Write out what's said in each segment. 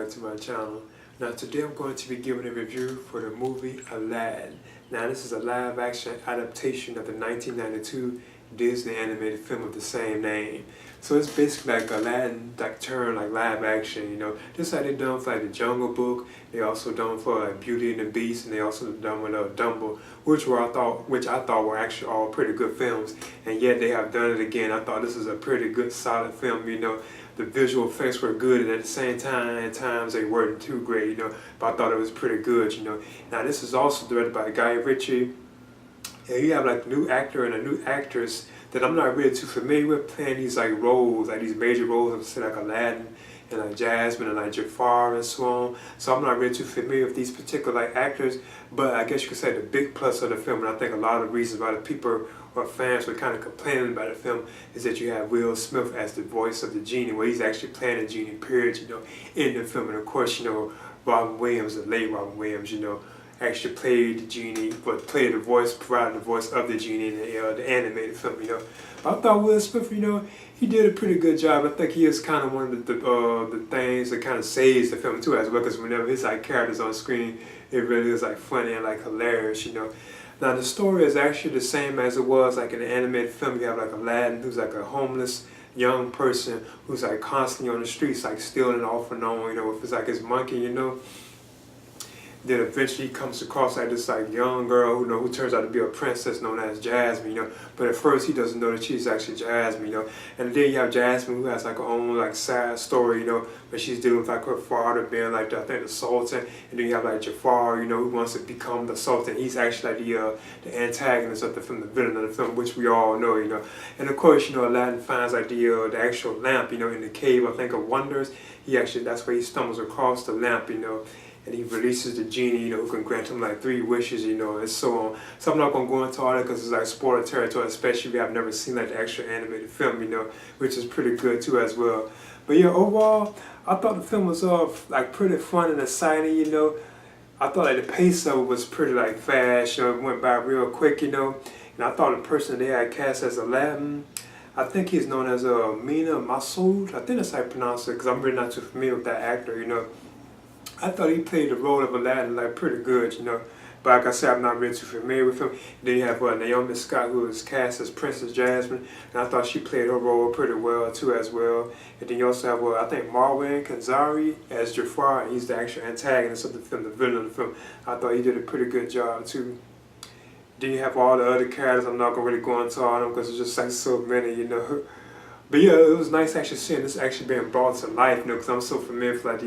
back to my channel. Now today I'm going to be giving a review for the movie Aladdin. Now this is a live action adaptation of the 1992 Disney animated film of the same name. So it's basically like Aladdin turned like live action, you know. Just like they done for like the Jungle Book, they also done for like Beauty and the Beast, and they also done with Dumbo, which I thought were actually all pretty good films. And yet they have done it again. I thought this is a pretty good solid film, you know. The visual effects were good, and at the same time, at times they weren't too great, you know. But I thought it was pretty good, you know. Now this is also directed by Guy Ritchie. And you have like a new actor and a new actress that I'm not really too familiar with playing these like roles, like these major roles, say like Aladdin and like Jasmine and like Jafar and so on. So I'm not really too familiar with these particular like actors, but I guess you could say the big plus of the film, and I think a lot of reasons why the people or fans were kind of complaining about the film is that you have Will Smith as the voice of the genie, where he's actually playing the genie, period, you know, in the film. And of course, you know, Robin Williams, the late Robin Williams, you know, actually played the genie, but played the voice, provided the voice of the genie in the animated film, you know. But I thought Will Smith, you know, he did a pretty good job. I think he is kind of one of the things that kind of saves the film too as well, because whenever his like characters on screen, it really is like funny and like hilarious, you know. Now the story is actually the same as it was like in the animated film. You have like Aladdin, who's like a homeless young person who's like constantly on the streets, like stealing off and on, you know, with his like his monkey, you know. Then eventually he comes across like this like young girl who turns out to be a princess known as Jasmine, you know. But at first he doesn't know that she's actually Jasmine, you know. And then you have Jasmine, who has like her own like sad story, you know, but she's dealing with like her father being like I think the Sultan. And then you have like Jafar, you know, who wants to become the Sultan. He's actually like the antagonist of the film, the villain of the film, which we all know, you know. And of course, you know, Aladdin finds like the actual lamp, you know, in the cave, I think, of wonders. That's where he stumbles across the lamp, you know. And he releases the genie, you know, who can grant him like 3 wishes, you know, and so on. So I'm not going to go into all that because it's like spoiler territory, especially if I've never seen like the actual animated film, you know, which is pretty good too as well. But yeah, overall, I thought the film was like pretty fun and exciting, you know. I thought like the pace of it was pretty like fast, you know, it went by real quick, you know. And I thought the person they had cast as Aladdin, I think he's known as Mina Masood. I think that's how you pronounce it, because I'm really not too familiar with that actor, you know. I thought he played the role of Aladdin like pretty good, you know. But like I said, I'm not really too familiar with him. Then you have Naomi Scott, who was cast as Princess Jasmine, and I thought she played her role pretty well too as well. And then you also have I think Marwan Kenzari as Jafar, and he's the actual antagonist of the film, the villain of the film. I thought he did a pretty good job too. Then you have all the other characters. I'm not gonna really go into all of them because there's just like so many, you know. But yeah, it was nice actually seeing this actually being brought to life, you know, because I'm so familiar with like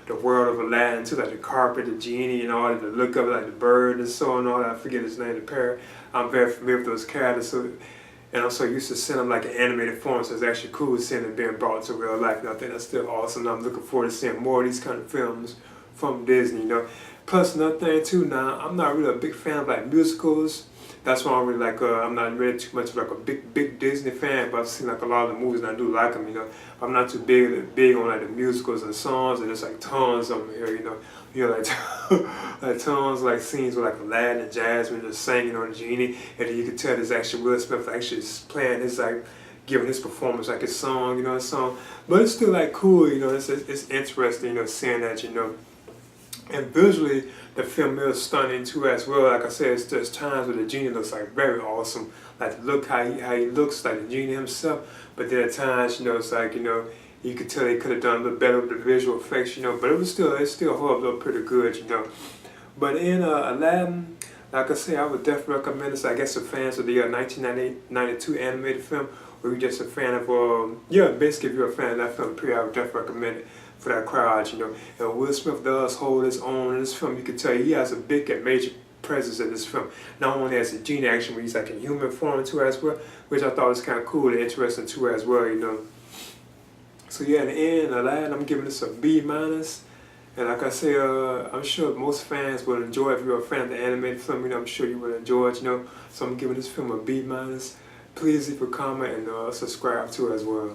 the world of Aladdin too, like the carpet, the genie, and all that, the look of it, like the bird and so on, all that. I forget his name, the parrot. I'm very familiar with those characters, so, and I'm so used to seeing them like in animated form, so it's actually cool seeing them being brought to real life. And I think that's still awesome. I'm looking forward to seeing more of these kind of films from Disney, you know. Plus another thing too, now I'm not really a big fan of like musicals. That's why I'm really like I'm not really too much of like a big Disney fan, but I've seen like a lot of the movies and I do like them, you know. I'm not too big on like the musicals and songs, and there's like tons of them here, you know. You know, like like tons like scenes with like Aladdin and Jasmine just singing on the genie, and then you can tell there's actually Will Smith actually playing his like giving his performance like his song, you know, his song. But it's still like cool, you know. It's interesting, you know, seeing that, you know. And visually, the film is stunning too as well. Like I said, there's times where the genie looks like very awesome. Like look how he looks like the genie himself. But there are times, you know, it's like, you know, you could tell they could have done a little better with the visual effects, you know. But it still hold up pretty good, you know. But in Aladdin, like I said, I would definitely recommend this. I guess for fans of the 1992 animated film, or you're just a fan of yeah, basically if you're a fan of that film, I would definitely recommend it for that crowd, you know. And Will Smith does hold his own in this film. You can tell he has a big and major presence in this film. Not only as a genie action, but he's like in human form too as well, which I thought was kind of cool and interesting too as well, you know. So yeah, in the end, Aladdin, I'm giving this a B-. And like I say, I'm sure most fans will enjoy it. If you're a fan of the animated film, you know, I'm sure you will enjoy it, you know. So I'm giving this film a B-. Please leave a comment and subscribe too as well.